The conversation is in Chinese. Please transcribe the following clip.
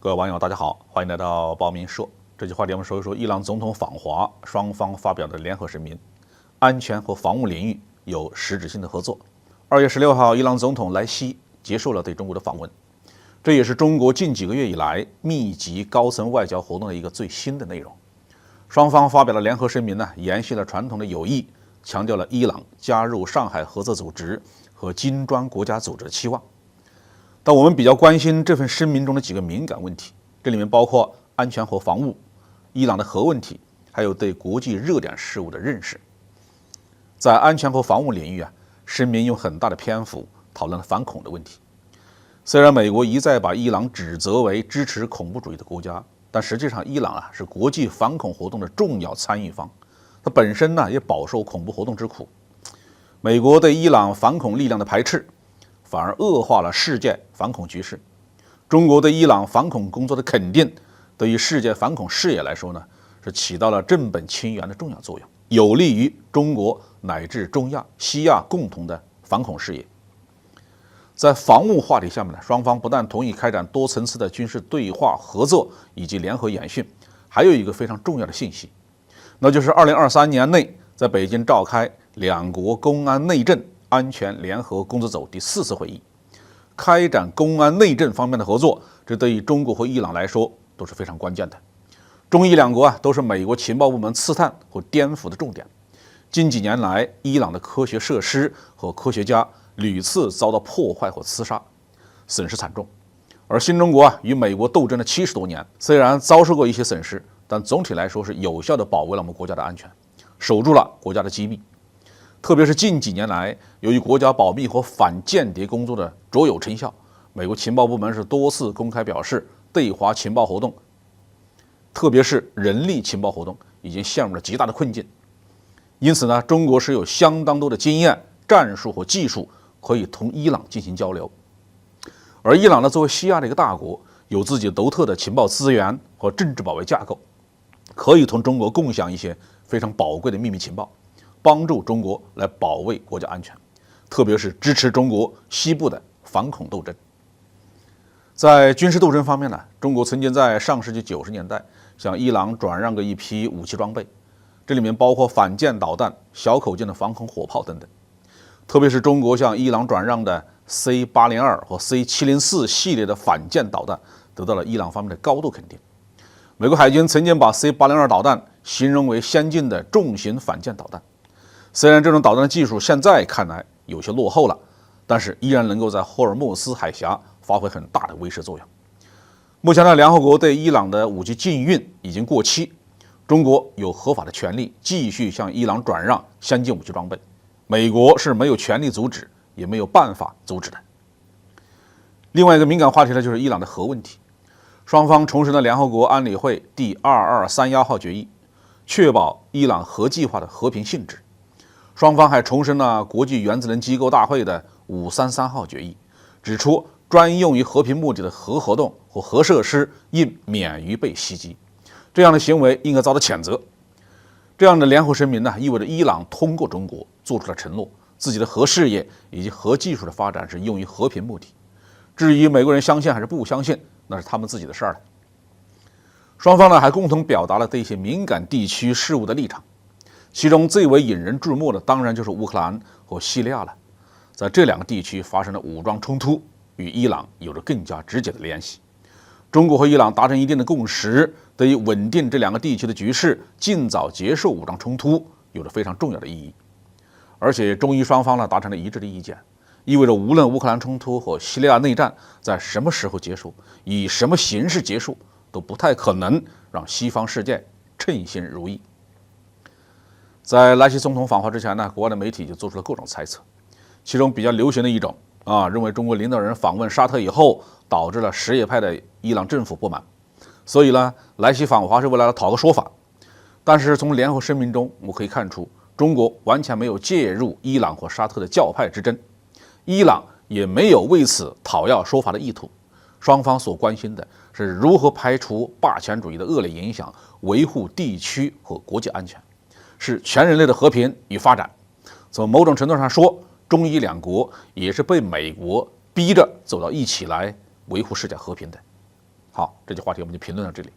各位网友，大家好，欢迎来到报民社。这期话题我们说一说伊朗总统访华，双方发表的联合声明，安全和防务领域有实质性的合作。2月16号，伊朗总统莱西结束了对中国的访问，这也是中国近几个月以来密集高层外交活动的一个最新的内容。双方发表的联合声明延续了传统的友谊，强调了伊朗加入上海合作组织和金砖国家组织的期望。但我们比较关心这份声明中的几个敏感问题，这里面包括安全和防务、伊朗的核问题，还有对国际热点事务的认识。在安全和防务领域声明用很大的篇幅讨论了反恐的问题。虽然美国一再把伊朗指责为支持恐怖主义的国家，但实际上伊朗是国际反恐活动的重要参与方，它本身也饱受恐怖活动之苦。美国对伊朗反恐力量的排斥，反而恶化了世界反恐局势。中国对伊朗反恐工作的肯定，对于世界反恐事业来说是起到了正本清源的重要作用，有利于中国乃至中亚、西亚共同的反恐事业。在防务话题下面双方不但同意开展多层次的军事对话合作以及联合演训，还有一个非常重要的信息，那就是2023年内在北京召开两国公安内政安全联合工作组第4次会议，开展公安内政方面的合作，这对于中国和伊朗来说都是非常关键的。中伊两国都是美国情报部门刺探和颠覆的重点。近几年来，伊朗的科学设施和科学家屡次遭到破坏或刺杀，损失惨重。而新中国与美国斗争了70多年，虽然遭受过一些损失，但总体来说是有效地保卫了我们国家的安全，守住了国家的机密。特别是近几年来，由于国家保密和反间谍工作的卓有成效，美国情报部门是多次公开表示，对华情报活动，特别是人力情报活动，已经陷入了极大的困境。因此中国是有相当多的经验、战术和技术可以同伊朗进行交流。而伊朗作为西亚的一个大国，有自己独特的情报资源和政治保卫架构，可以同中国共享一些非常宝贵的秘密情报，帮助中国来保卫国家安全，特别是支持中国西部的反恐斗争。在军事斗争方面中国曾经在上世纪90年代向伊朗转让过一批武器装备，这里面包括反舰导弹、小口径的防空火炮等等。特别是中国向伊朗转让的 C802 和 C704 系列的反舰导弹，得到了伊朗方面的高度肯定。美国海军曾经把 C802 导弹形容为先进的重型反舰导弹。虽然这种导弹的技术现在看来有些落后了，但是依然能够在霍尔木兹海峡发挥很大的威慑作用。目前联合国对伊朗的武器禁运已经过期，中国有合法的权利继续向伊朗转让先进武器装备，美国是没有权利阻止，也没有办法阻止的。另外一个敏感话题就是伊朗的核问题。双方重申了联合国安理会第2231号决议，确保伊朗核计划的和平性质。双方还重申了国际原子能机构大会的533号决议，指出专用于和平目的的核活动和核设施应免于被袭击，这样的行为应该遭到谴责。这样的联合声明意味着伊朗通过中国做出了承诺，自己的核事业以及核技术的发展是用于和平目的。至于美国人相信还是不相信，那是他们自己的事儿了。双方还共同表达了对一些敏感地区事务的立场，其中最为引人注目的当然就是乌克兰和叙利亚了。在这两个地区发生的武装冲突与伊朗有着更加直接的联系。中国和伊朗达成一定的共识，对于稳定这两个地区的局势，尽早结束武装冲突有着非常重要的意义。而且中伊双方达成了一致的意见，意味着无论乌克兰冲突和叙利亚内战在什么时候结束，以什么形式结束，都不太可能让西方世界称心如意。在莱西总统访华之前国外的媒体就做出了各种猜测，其中比较流行的一种认为中国领导人访问沙特以后，导致了什叶派的伊朗政府不满，所以莱西访华是为了讨个说法。但是从联合声明中我们可以看出，中国完全没有介入伊朗和沙特的教派之争，伊朗也没有为此讨要说法的意图。双方所关心的是如何排除霸权主义的恶劣影响，维护地区和国际安全，是全人类的和平与发展。从某种程度上说，中伊两国也是被美国逼着走到一起来维护世界和平的。好，这期话题我们就评论到这里。